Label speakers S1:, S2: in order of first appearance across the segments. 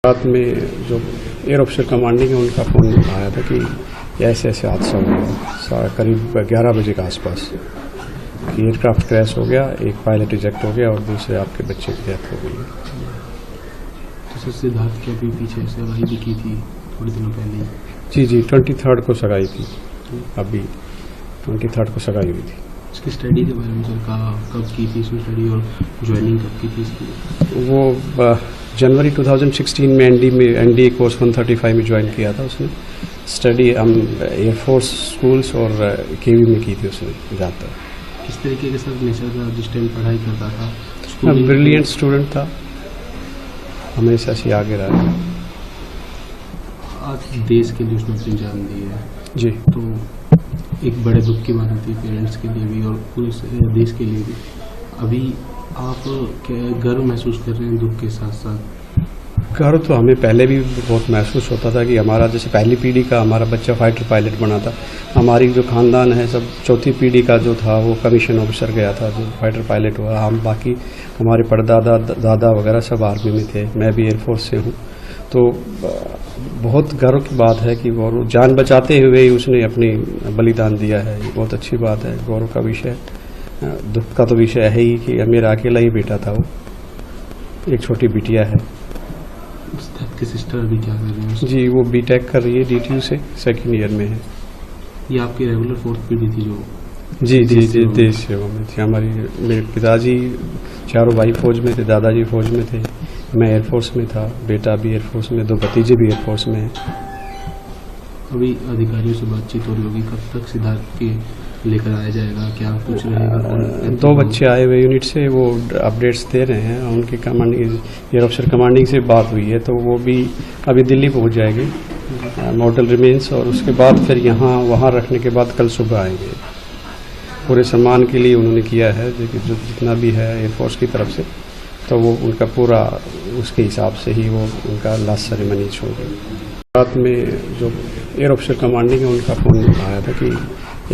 S1: रात में जो एयर ऑफिसर कमांडिंग है उनका फ़ोन आया था कि ऐसे ऐसे हादसा हो गया करीब 11 बजे के आसपास कि एयरक्राफ्ट क्रैश हो गया, एक पायलट रिजेक्ट हो गया और दूसरे आपके बच्चे की डेथ हो गई है।
S2: तो सर सिद्धार्थ की अभी पीछे सगाई भी की थी थोड़े दिनों पहले।
S1: जी 23 को सगाई थी, अभी 23 को सगाई हुई थी।
S2: इसकी स्टडी के बारे में सर कब की थी इसमें स्टडी और ज्वाइनिंग कब की थी इसकी?
S1: वो जनवरी 2016 में एनडीए कोर्स 135 में ज्वाइन किया था उसने। स्टडी हम एयरफोर्स स्कूल्स और केवी में की थी उसने ज़्यादातर।
S2: किस तरीके के सर नेचर था जिस टाइम पढ़ाई करता था?
S1: ब्रिलियंट स्टूडेंट था, हमेशा से आगे रहा है।
S2: आज देश के लिए उसने अपनी जान दी है
S1: जी,
S2: तो एक बड़े दुख की बात होती है पेरेंट्स के लिए भी और पूरे देश के लिए भी। अभी आप गर्व महसूस कर रहे हैं दुख के साथ साथ?
S1: गर्व तो हमें पहले भी बहुत महसूस होता था कि हमारा जैसे पहली पीढ़ी का हमारा बच्चा फाइटर पायलट बना था। हमारी जो खानदान है सब चौथी पीढ़ी का जो था वो कमीशन ऑफिसर गया था, जो फाइटर पायलट हुआ। हम बाकी हमारे परदादा दादा वगैरह सब आर्मी में थे, मैं भी एयरफोर्स से हूँ। तो बहुत गर्व की बात है कि वो जान बचाते हुए ही उसने अपनी बलिदान दिया है। ये बहुत अच्छी बात है, गौरव का विषय। दुख का तो विषय है ही कि मेरा अकेला ही बेटा था, वो एक छोटी बिटिया है।
S2: आपकी सिस्टर अभी क्या कर रही है?
S1: जी वो बीटेक कर रही है, DTU से सेकंड ईयर में है।
S2: ये आपकी रेगुलर फोर्थ पीढ़ी थी जो?
S1: जी देश सेवा में थी हमारी। मेरे पिताजी चारों भाई फौज में थे, दादाजी फौज में थे, मैं एयरफोर्स में था, बेटा भी एयरफोर्स में, 2 भतीजे भी एयरफोर्स में हैं।
S2: अभी अधिकारियों से बातचीत हो रही होगी, कब तक सिद्धार्थ के लेकर आया जाएगा, क्या कुछ रहेगा?
S1: 2 बच्चे आए हुए यूनिट से, वो अपडेट्स दे रहे हैं। उनकी कमांडिंग एयर ऑफिसर कमांडिंग से बात हुई है तो वो भी अभी दिल्ली पहुंच जाएंगे, मॉडल रिमेन्स, और उसके बाद फिर यहाँ वहाँ रखने के बाद कल सुबह आएंगे। पूरे सम्मान के लिए उन्होंने किया है जो जितना भी है एयरफोर्स की तरफ से, तो वो उनका पूरा उसके हिसाब से ही वो उनका लास्ट सेरेमनी होगी। रात में जो एयर ऑफिसर कमांडिंग है उनका फ़ोन आया था कि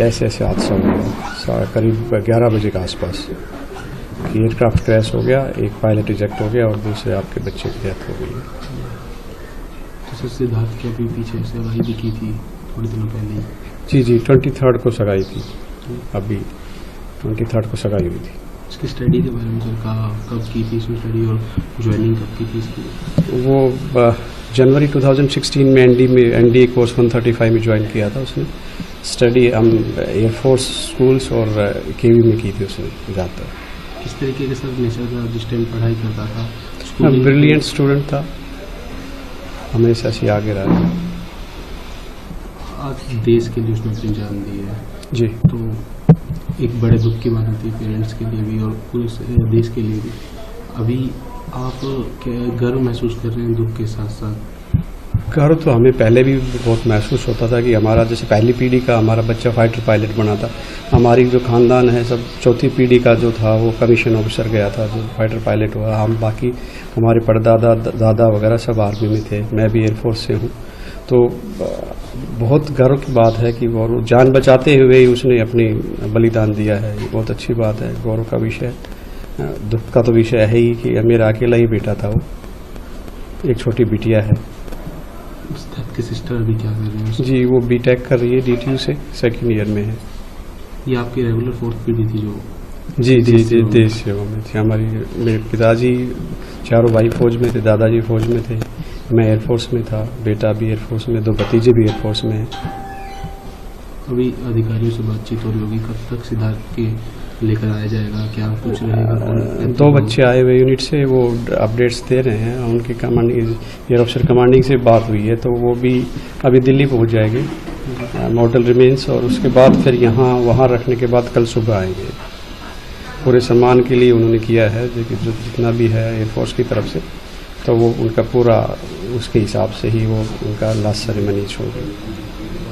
S1: ऐसे ऐसे हादसा हो गया करीब 11 बजे के आसपास कि एयरक्राफ्ट क्रैश हो गया, एक पायलट रिजेक्ट हो गया और दूसरे आपके बच्चे की डेथ हो गई है।
S2: तो सर सिद्धार्थ की अभी पीछे सगाई भी की थी थोड़े दिनों पहले।
S1: जी 23 को सगाई थी, अभी 23 को सगाई हुई थी।
S2: इसकी स्टडी के बारे में सर कब की थी इसमें स्टडी और ज्वाइनिंग कब की थी इसकी?
S1: वो जनवरी 2016 में एनडीए कोर्स 135 में ज्वाइन किया था उसने। स्टडी हम एयरफोर्स स्कूल्स और केवी में की थी उसने ज़्यादातर।
S2: किस तरीके के सर नेचर था जिस टाइम पढ़ाई करता था?
S1: ब्रिलियंट स्टूडेंट था, हमेशा से आगे रहा है।
S2: आज देश के लिए उसने अपनी जान दी है
S1: जी,
S2: तो एक बड़े दुख की बात होती है पेरेंट्स के लिए भी और पूरे देश के लिए भी। अभी आप गर्व महसूस कर रहे हैं दुख के साथ साथ?
S1: गर्व तो हमें पहले भी बहुत महसूस होता था कि हमारा जैसे पहली पीढ़ी का हमारा बच्चा फाइटर पायलट बना था। हमारी जो खानदान है सब चौथी पीढ़ी का जो था वो कमीशन ऑफिसर गया था, जो फाइटर पायलट हुआ। हम बाकी हमारे परदादा दादा वगैरह सब आर्मी में थे, मैं भी एयरफोर्स से हूँ। तो बहुत गर्व की बात है कि वो जान बचाते हुए ही उसने अपनी बलिदान दिया है। ये बहुत अच्छी बात है, गौरव का विषय। दुख का तो विषय है ही कि मेरा अकेला ही बेटा था, वो एक छोटी बिटिया है।
S2: आपकी सिस्टर अभी क्या कर रही है?
S1: जी वो बीटेक कर रही है, DTU से सेकंड ईयर में है।
S2: ये आपकी रेगुलर फोर्थ पीढ़ी थी जो?
S1: जी देश सेवा में थी हमारी। मेरे पिताजी चारों भाई फौज में थे, दादाजी फौज में थे, मैं एयरफोर्स में था, बेटा भी एयरफोर्स में, 2 भतीजे भी एयरफोर्स में हैं।
S2: अभी अधिकारियों से बातचीत हो रही होगी, कब तक सिद्धार्थ के लेकर आया जाएगा, क्या कुछ रहेगा?
S1: 2 बच्चे आए हुए यूनिट से, वो अपडेट्स दे रहे हैं। उनकी कमांडिंग एयर ऑफिसर कमांडिंग से बात हुई है तो वो भी अभी दिल्ली पहुंच जाएंगे, मॉडल रिमेन्स, और उसके बाद फिर यहाँ वहाँ रखने के बाद कल सुबह आएंगे। पूरे सम्मान के लिए उन्होंने किया है जो जितना भी है एयरफोर्स की तरफ से, तो वो उनका पूरा उसके हिसाब से ही वो उनका लास्ट सेरेमनी होगी।